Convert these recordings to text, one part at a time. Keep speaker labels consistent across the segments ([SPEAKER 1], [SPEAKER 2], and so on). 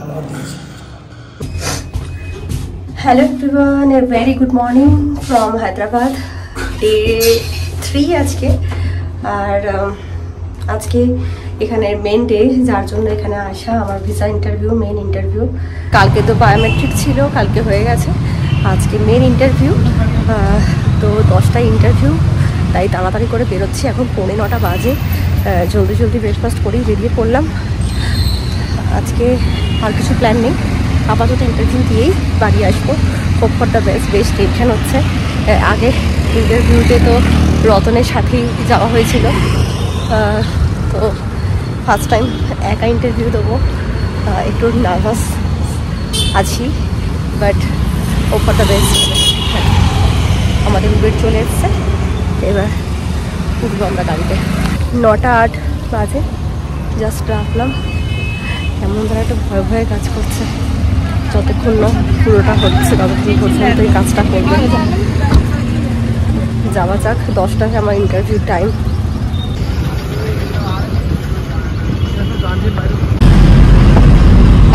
[SPEAKER 1] Hello everyone, a very good morning from Hyderabad. Day 3 আজকে আর আজকে এখানে মেন ডে, যার জন্য এখানে আসা আমার ভিসা ইন্টারভিউ, মেন ইন্টারভিউ। কালকে তো বায়োমেট্রিক ছিল, কালকে হয়ে গেছে, আজকে মেন ইন্টারভিউ। তো 10টায় ইন্টারভিউ, তাই তাড়াতাড়ি করে বেরোচ্ছি। এখন 9:45 বাজে, জলদি জলদি ব্রেকফাস্ট করেই বেরিয়ে পড়লাম। আজকে আর কিছু প্ল্যান নেই, আপাতত ইন্টারভিউ দিয়েই বাড়ি আসবো। Hope for the best. বেশ টেনশন হচ্ছে। আগে ইন্টারভিউতে তো রতনের সাথেই যাওয়া হয়েছিল, তো ফার্স্ট টাইম একা ইন্টারভিউ দেবো, একটু নার্ভাস আছি, but hope for the best. আমাদের উবের চলে এসছে, এবার উঠবো আমরা গাড়িতে। 9:08 বাজে, জাস্ট রাখলাম। কেমন ধরে একটা ভয় ভয়ে কাজ করছে, যতক্ষণ না পুরোটা হচ্ছে ততক্ষণ পর্যন্ত এই কাজটা করবে। যাওয়া যাক, 10টায় আমার ইন্টারভিউ টাইম।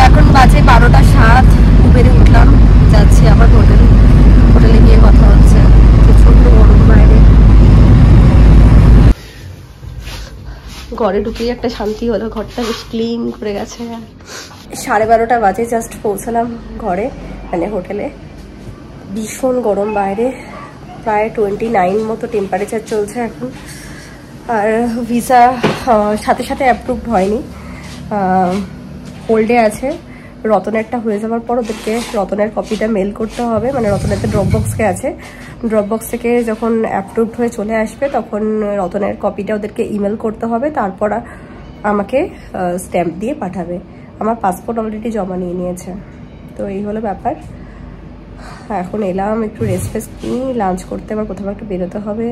[SPEAKER 1] এখন বাজে 12:07, উবেরে উঠলাম, যাচ্ছি আবার হোটেলে গিয়ে কথা হচ্ছে। প্রচন্ড গরম বাইরে, ঘরে ঢুকেই একটা শান্তি হলো, ঘরটা বেশ ক্লিন করে গেছে। 12:30 বাজে, জাস্ট পৌঁছালাম ঘরে, মানে হোটেলে। ভীষণ গরম বাইরে, প্রায় 29 মতো টেম্পারেচার চলছে এখন। আর ভিসা সাথে সাথে অ্যাপ্রুভড হয়নি, হোল্ডে আছে। রতনেরটা হয়ে যাওয়ার পর ওদেরকে রতনের কপিটা মেল করতে হবে, মানে রতনের তো ড্রপবক্সে আছে, ড্রপবক্স থেকে যখন অ্যাপ্রুভড হয়ে চলে আসবে তখন রতনের কপিটা ওদেরকে ইমেল করতে হবে, তারপর আমাকে স্ট্যাম্প দিয়ে পাঠাবে। আমার পাসপোর্ট অলরেডি জমা নিয়ে নিয়েছে। তো এই হলো ব্যাপার। এখন এলাম, একটু রেস্ট ফেস্ট নিই, লাঞ্চ করতে আবার কোথাও একটু বেরোতে হবে।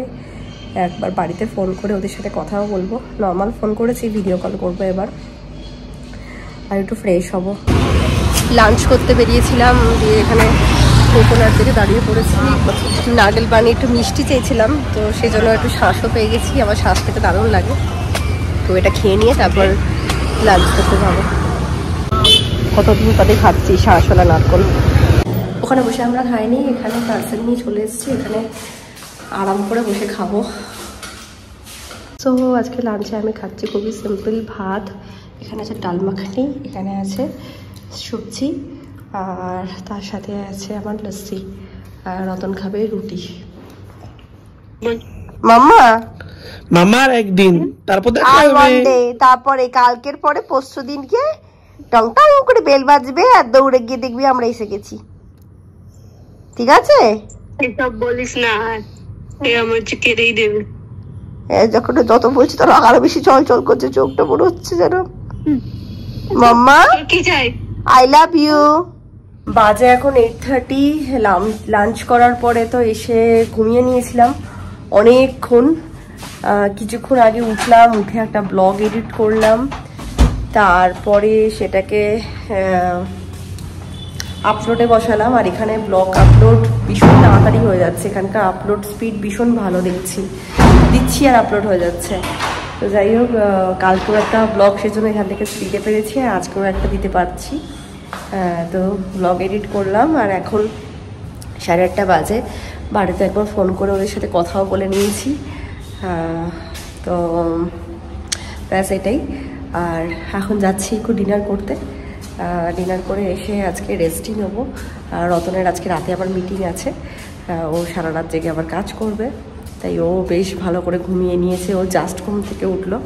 [SPEAKER 1] একবার বাড়িতে ফোন করে ওদের সাথে কথাও বলবো, নর্মাল ফোন করেছি, ভিডিও কল করবো এবার, আর একটু ফ্রেশ হব। লাঞ্চ করতে বেরিয়েছিলাম, দিয়ে এখানে কোকোনাট থেকে দাঁড়িয়ে পড়েছি। নারকেল পানি, একটু মিষ্টি চেয়েছিলাম, তো সেই জন্য একটু শ্বাসও পেয়ে গেছি। আমার শ্বাস পেতে দারুণ লাগে, তো এটা খেয়ে নিয়ে তারপর লাঞ্চ করতে যাবো। কতদিন পরে খাচ্ছি শ্বাসওয়ালা নারকেল। ওখানে বসে আমরা খাইনি, এখানে পার্সেল নিয়ে চলে এসেছি, এখানে আরাম করে বসে খাবো। তো আজকে লাঞ্চে আমি খাচ্ছি খুবই সিম্পল ভাত, এখানে আছে ডাল মাখানি, এখানে আছে সবজি, আর তার সাথে আছে আমার লস্যি, আর রতন খাবে রুটি। মাম্মা
[SPEAKER 2] মামার একদিন, তারপর
[SPEAKER 1] তারপরে কালকের পরে পরশু দিনকে টং টং করে বেল বাজবে আর দৌড়ে গিয়ে দেখবি আমরা এসে গেছি, ঠিক আছে?
[SPEAKER 3] এসব বলিস না, আমার কেড়েই দেবে।
[SPEAKER 1] যখন যত বলছি তোর আরো বেশি চল চল করছে, চোখটা মনে হচ্ছে যেন। মাম্মা
[SPEAKER 3] কি চাই?
[SPEAKER 1] I love you. বাজে এখন 8:30। লাঞ্চ করার পরে তো এসে ঘুমিয়ে নিয়েছিলাম অনেকক্ষণ। কিছুক্ষণ আগে উঠলাম, উঠে একটা ব্লগ এডিট করলাম, তারপরে সেটাকে আপলোডে বসালাম। আর এখানে ব্লগ আপলোড ভীষণ তাড়াতাড়ি হয়ে যাচ্ছে, এখানকার আপলোড স্পিড ভীষণ ভালো দিচ্ছি আর আপলোড হয়ে যাচ্ছে। তো যাই হোক, কালকেও একটা ব্লগ সেজন্য এখান থেকে দিতে পেরেছি, আর আজকেও একটা দিতে পারছি। তো ব্লগ এডিট করলাম, আর এখন 8:30 বাজে। বাড়িতে একবার ফোন করে ওদের সাথে কথাও বলে নিয়েছি। তো ব্যাস এটাই। আর এখন যাচ্ছি একটু ডিনার করতে, ডিনার করে এসে আজকে রেস্টই নেবো। রতনের আজকে রাতে আবার মিটিং আছে, ও সারা রাত জেগে আবার কাজ করবে, তাই ও বেশ ভালো করে ঘুমিয়ে নিয়েছে। ও জাস্ট ঘুম থেকে উঠলো।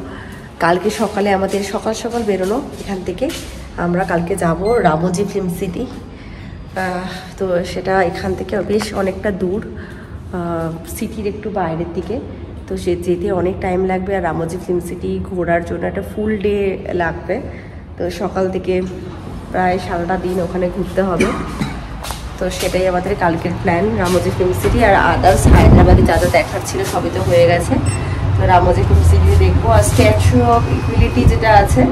[SPEAKER 1] কালকে সকালে আমাদের সকাল সকাল বেরোনো এখান থেকে, আমরা কালকে যাব রামোজি ফিল্ম সিটি। তো সেটা এখান থেকে বেশ অনেকটা দূর, সিটির একটু বাইরের দিকে, তো সে যেতে অনেক টাইম লাগবে। আর রামোজি ফিল্ম সিটি ঘোরার জন্য একটা ফুল ডে লাগবে, তো সকাল থেকে প্রায় সারাটা দিন ওখানে ঘুরতে হবে। তো সেটাই আমাদের কালকের প্ল্যান, রামোজি ফিল্ম সিটি। আর আদার্স হায়দ্রাবাদে যা যা দেখার ছিল সবই তো হয়ে গেছে, তো রামোজি ফিল্ম সিটি দেখবো। আর স্ট্যাচু অফ ইকুয়ালিটি যেটা আছে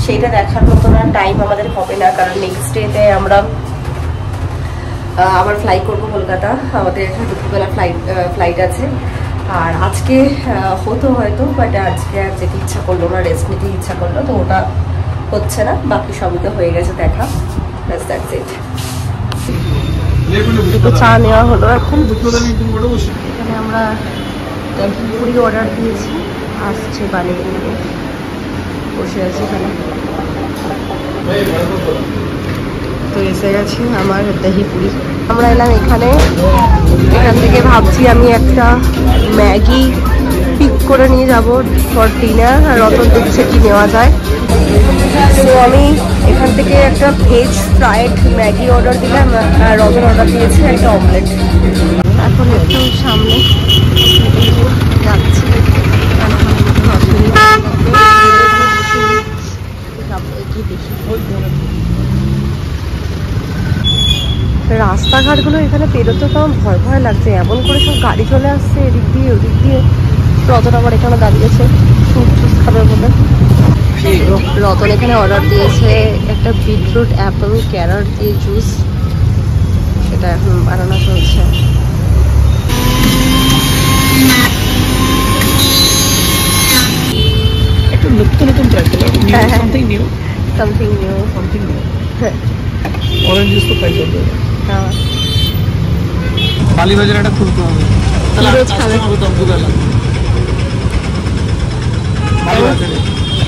[SPEAKER 1] সেইটা দেখার মতো না টাইম আমাদের হবে না, কারণ নেক্সট ডেতে আমরা আবার ফ্লাই করবো কলকাতা, আমাদের দুপুরবেলা ফ্লাইট আছে। আর আজকে হতো হয়তো, বাট আজকে আর যেতে ইচ্ছা করলো না, রেস্ট নিতে ইচ্ছা করলো, তো ওটা হচ্ছে না, বাকি সবই তো হয়ে গেছে দেখা। ব্যাস দ্যাটস ইট। একটু চা নেওয়া হলো এখন। এখানে আমরা পুরি অর্ডার দিয়েছি, আসছে বানিয়ে নিয়ে, বসে আছি এখানে। তো এসে গেছে আমার দহি পুরি। আমরা এলাম এখানে, এখান থেকে ভাবছি আমি একটা ম্যাগি পিক করে নিয়ে যাব ফর ডিনার, আর রতন দেখছে কি নেওয়া যায়। তো আমি এখান থেকে একটা ভেজ ফ্রাইড ম্যাগি অর্ডার দিলাম, আর রতন অর্ডার দিয়েছে একটা অমলেট। এখন একটু সামনে যাচ্ছি, রাস্তাঘাটগুলো এখানে পেরোতে তো ভয় ভয় লাগছে, এমন করে সব গাড়ি চলে আসছে এদিক দিয়ে ওদিক দিয়ে। রতন আবার এখানে দাঁড়িয়েছে জুস খাবার বলে। রতন এখানে অর্ডার দিয়েছে একটা বিটরুট অ্যাপেল ক্যারট দিয়ে জুস, সেটা এখন বানানো চলছে।
[SPEAKER 2] একটু নতুন নতুন ট্রাই করলাম, সামথিং নিউ। অরেঞ্জ জুস তো ট্রাই করতে হবে।
[SPEAKER 1] হ্যাঁ,
[SPEAKER 2] বালি বাজার একটা খুলতে হবে, তাহলে
[SPEAKER 1] রোজ খাবে
[SPEAKER 2] দুবেলা।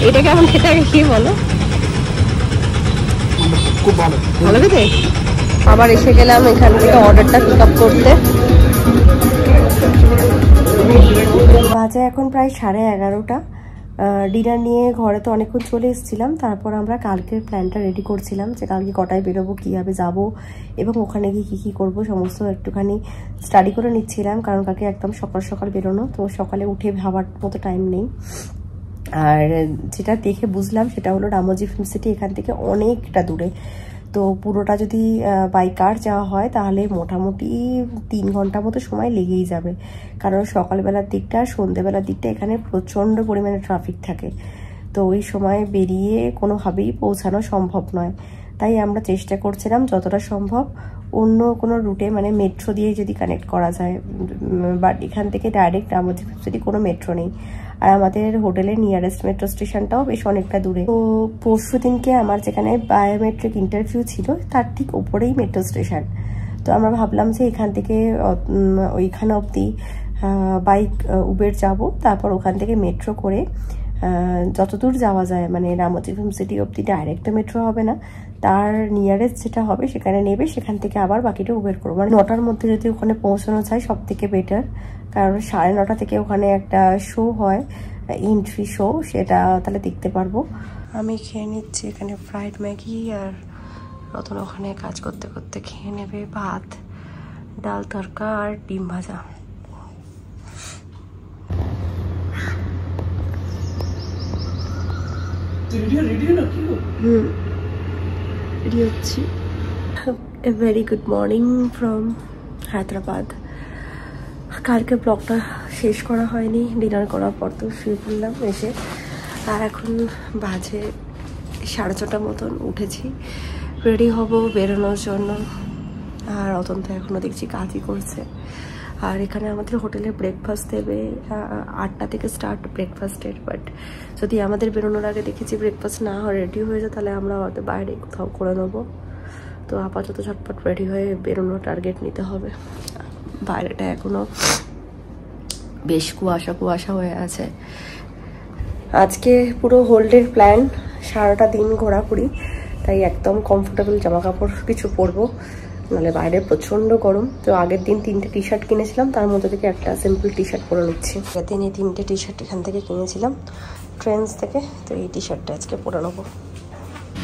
[SPEAKER 1] এটা কেমন খেতে আগে কি বলো?
[SPEAKER 2] খুব ভালো,
[SPEAKER 1] ভালো খেতে। আবার এসে গেলাম এখান থেকে অর্ডারটা পিক আপ করতে। বাজে এখন প্রায় 11:30। ডিনার নিয়ে ঘরে তো অনেকক্ষণ চলে এসেছিলাম। তারপর আমরা কালকের প্ল্যানটা রেডি করছিলাম যে কালকে কটায় বেরোবো, কীভাবে যাব এবং ওখানে গিয়ে কী কী করবো সমস্ত একটুখানি স্টাডি করে নিচ্ছিলাম, কারণ কালকে একদম সকাল সকাল বেরোনো, তো সকালে উঠে ভাবার মতো টাইম নেই। আর যেটা দেখে বুঝলাম সেটা হলো রামোজি ফিল্ম সিটি এখান থেকে অনেকটা দূরে। তো পুরোটা যদি বাই কার যাওয়া হয় তাহলে মোটামুটি 3 ঘন্টা মতো সময় লেগেই যাবে, কারণ সকালবেলার দিকটা সন্ধ্যেবেলার দিকটা এখানে প্রচণ্ড পরিমাণে ট্রাফিক থাকে। তো ওই সময় বেরিয়ে কোনোভাবেই পৌঁছানো সম্ভব নয়। তাই আমরা চেষ্টা করছিলাম যতটা সম্ভব অন্য কোনো রুটে, মানে মেট্রো দিয়ে যদি কানেক্ট করা যায়, বাট এখান থেকে ডাইরেক্ট রামোজি ফিল্ম সিটি কোনো মেট্রো নেই। আর আমাদের হোটেলের নিয়ারেস্ট মেট্রো স্টেশনটাও বেশ অনেকটা দূরে। তো পরশু দিনকে আমার যেখানে বায়োমেট্রিক ইন্টারভিউ ছিল তার ঠিক ওপরেই মেট্রো স্টেশন। তো আমরা ভাবলাম যে এখান থেকে ওইখানে অবধি বাইক উবের যাব, তারপর ওখান থেকে মেট্রো করে যতদূর যাওয়া যায়, মানে রামোজি ফিল্ম সিটি অবধি ডাইরেক্ট তো মেট্রো হবে না, তার নিয়ারেস্ট যেটা হবে সেখানে নেবে, সেখান থেকে আবার বাকিটা উবের করবো। মানে 9টার মধ্যে যদি ওখানে পৌঁছানো যায় সব থেকে বেটার, কারণ 9:30 থেকে ওখানে একটা শো হয়, এন্ট্রি শো, সেটা তাহলে দেখতে পারবো। আমি খেয়ে নিচ্ছি এখানে ফ্রাইড ম্যাগি, আর রতন ওখানে কাজ করতে করতে খেয়ে নেবে ভাত, ডাল তরকা আর ডিম ভাজা। রেডি হচ্ছি। A very good morning from Hyderabad. কালকে ব্লগটা শেষ করা হয়নি, ডিনার করার পর তো শুয়ে পড়লাম এসে, আর এখন বাজে 6:30 মতন। উঠেছি, রেডি হব বেরোনোর জন্য। আর রতন তো এখনও দেখছি কাজই করছে। আর এখানে আমাদের হোটেলে ব্রেকফাস্ট দেবে, 8টা থেকে স্টার্ট ব্রেকফাস্টের, বাট যদি আমাদের বেরোনোর আগে দেখেছি ব্রেকফাস্ট না হয় রেডি হয়ে যায় তাহলে আমরা হয়তো বাইরে কোথাও করে নেবো। তো আপাতত ঝটপট রেডি হয়ে বেরোনোর টার্গেট নিতে হবে। বাইরেটা এখনো বেশ কুয়াশা কুয়াশা হয়ে আছে। আজকে পুরো হোল্ডের প্ল্যান, সারাটা দিন ঘোরাঘুরি, তাই একদম কমফোর্টেবল জামা কাপড় কিছু পরবো, নাহলে বাইরে প্রচণ্ড গরম। তো আগের দিন 3টে টি শার্ট কিনেছিলাম, তার মধ্যে থেকে একটা সিম্পল টি শার্ট পরে নিচ্ছি। আগের দিন এই 3টে টি শার্ট এখান থেকে কিনেছিলাম ট্রেন্ডস থেকে, তো এই টি শার্টটা আজকে পরে নেবো।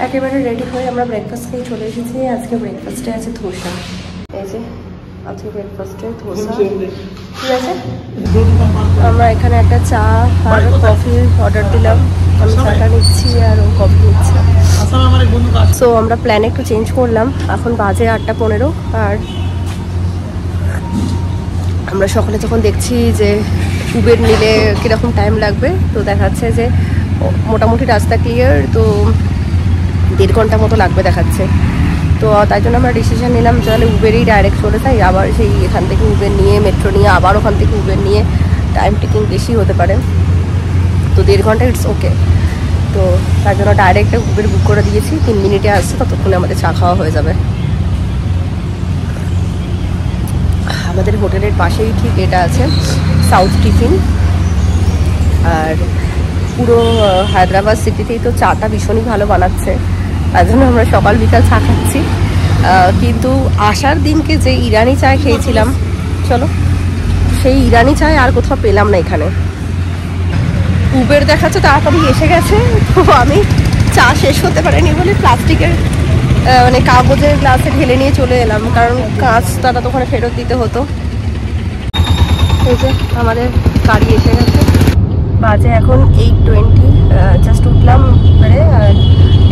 [SPEAKER 1] একেবারে রেডি হয়ে আমরা ব্রেকফাস্ট খেয়ে চলে এসেছি। আজকে ব্রেকফাস্টে আছে ধোসা, এই যে আজকে ব্রেকফাস্টে ধোসা। ঠিক আছে, আমরা এখানে একটা চা আর কফি অর্ডার দিলাম। আমি চাটা নিচ্ছি আর ও কফি নিচ্ছি। সো আমরা প্ল্যান একটু চেঞ্জ করলাম, এখন বাজে 8:15। আর আমরা সকালে যখন দেখছি যে উবের নিলে কীরকম টাইম লাগবে, তো দেখাচ্ছে যে মোটামুটি রাস্তা ক্লিয়ার, তো 1.5 ঘন্টা মতো লাগবে দেখাচ্ছে। তো তাই জন্য আমরা ডিসিশন নিলাম যে তাহলে উবেরেই ডাইরেক্ট চলে যাই। আবার সেই এখান থেকে উবের নিয়ে মেট্রো নিয়ে আবার ওখান থেকে উবের নিয়ে টাইম টেকিং বেশি হতে পারে, তো 1.5 ঘন্টা ইটস ওকে। তো তার জন্য ডাইরেক্ট উবের বুক করে দিয়েছি, 3 মিনিটে আসছে, ততক্ষণে আমাদের চা খাওয়া হয়ে যাবে। আমাদের হোটেলের পাশেই ঠিক এটা আছে সাউথ টিফিন। আর পুরো হায়দ্রাবাদ সিটিতেই তো চাটা ভীষণই ভালো বানাচ্ছে, তার জন্য আমরা সকাল বিকাল চা খাচ্ছি। কিন্তু আসার দিনকে যে ইরানি চায় খেয়েছিলাম, চলো সেই ইরানি চায় আর কোথাও পেলাম না এখানে। উবের দেখাচ্ছে তাড়াতাড়ি এসে গেছে, তো আমি চা শেষ হতে পারেনি বলে প্লাস্টিকের মানে কাগজের গ্লাসে ঢেলে নিয়ে চলে এলাম, কারণ কাঁচটা তো ওখানে ফেরত দিতে হতো। এই যে আমাদের গাড়ি এসে গেছে, বাজে এখন 8:20। জাস্ট উঠলাম উবেরে, আর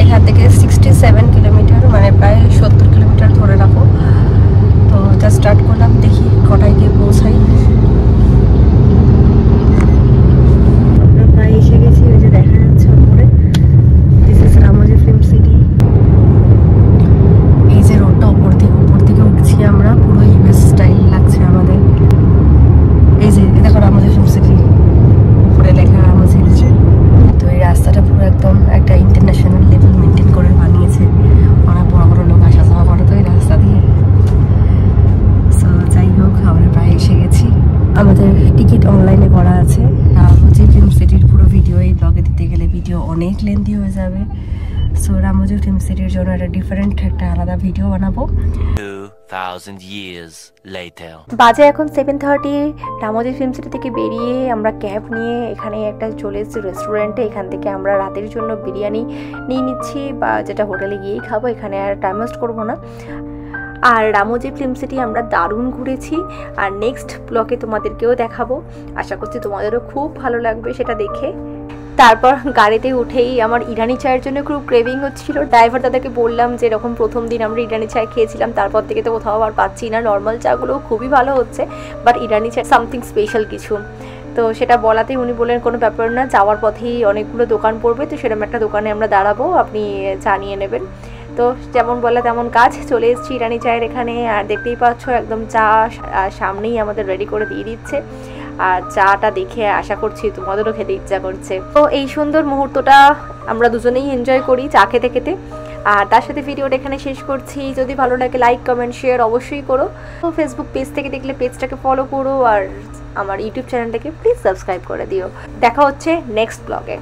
[SPEAKER 1] এখান থেকে 67 কিলোমিটার, মানে প্রায় 70 কিলোমিটার ধরে রাখো। তো জাস্ট স্টার্ট করলাম, দেখি কটায় গিয়ে পৌঁছাই। আমরা প্রায় এসে গেছি, ওই যে দেখা যাচ্ছে উপরে, this is Ramoji film city. এই যে রোডটা উপর থেকে উঠছি আমরা, পুরো ইউএস স্টাইল লাগছে আমাদের। এই যে দেখো রামোজি ফিল্ম সিটি, উপরে লেখা রামোজি। তো এই রাস্তাটা পুরো একদম একটা ইন্টারন্যাশনাল লেভেল মেনটেন করে বানিয়েছে, অনেক বড় বড় লোক আসা যাওয়া করে তো এই রাস্তা দিয়ে। সো যাই হোক, আমরা প্রায় এসে গেছি। আমাদের টিকিট অনলাইনে করা আছে। রামোজি ফিল্ম সিটির পুরো ভিডিও এই ব্লগে দিতে গেলে ভিডিও অনেক লেন্থি হয়ে যাবে। সো রামোজি ফিল্ম সিটির জন্য একটা আলাদা ভিডিও বানাবো।
[SPEAKER 4] 2000 years later.
[SPEAKER 5] বাজে এখন 7:30। রামোজি ফিল্ম সিটি থেকে বেরিয়ে আমরা ক্যাব নিয়ে এখানে একটা চলে এসেছি রেস্টুরেন্টে। এখান থেকে আমরা রাতের জন্য বিরিয়ানি নিয়ে নিচ্ছি, বা যেটা হোটেলে গিয়েই খাবো, এখানে আর টাইম ওয়েস্ট করবো না। আর রামোজি ফিল্ম সিটি আমরা দারুণ ঘুরেছি, আর নেক্সট ব্লগে তোমাদেরকেও দেখাবো। আশা করছি তোমাদেরও খুব ভালো লাগবে সেটা দেখে। তারপর গাড়িতে উঠেই আমার ইরানি চায়ের জন্য খুব ক্রেভিং হচ্ছিল। ড্রাইভার দাদাকে বললাম যে এরকম প্রথম দিন আমরা ইরানি চা খেয়েছিলাম, তারপর থেকে তো কোথাও আর পাচ্ছি না। নর্মাল চাগুলোও খুবই ভালো হচ্ছে, বাট ইরানি চা সামথিং স্পেশাল কিছু। তো সেটা বলাতেই উনি বললেন কোনো ব্যাপার না, যাওয়ার পথেই অনেকগুলো দোকান পড়বে, তো সেরকম একটা দোকানে আমরা দাঁড়াবো, আপনি চা নিয়ে নেবেন। তো যেমন বলা তেমন কাজ, চলে এসেছি ইরানি চায়ের এখানে। আর দেখতেই পাচ্ছ একদম চা সামনেই আমাদের রেডি করে দিয়ে দিচ্ছে, আর চাটা দেখে আশা করছি তোমাদেরও খেতে ইচ্ছা করছে। তো এই সুন্দর মুহূর্তটা আমরা দুজনেই এনজয় করি চা খেতে খেতে। আর তার সাথে ভিডিওটা এখানে শেষ করছি। যদি ভালো লাগে লাইক কমেন্ট শেয়ার অবশ্যই করো। তো ফেসবুক পেজ থেকে দেখলে পেজটাকে ফলো করো, আর আমার ইউটিউব চ্যানেলটাকে প্লিজ সাবস্ক্রাইব করে দিও। দেখা হচ্ছে নেক্সট ব্লগে।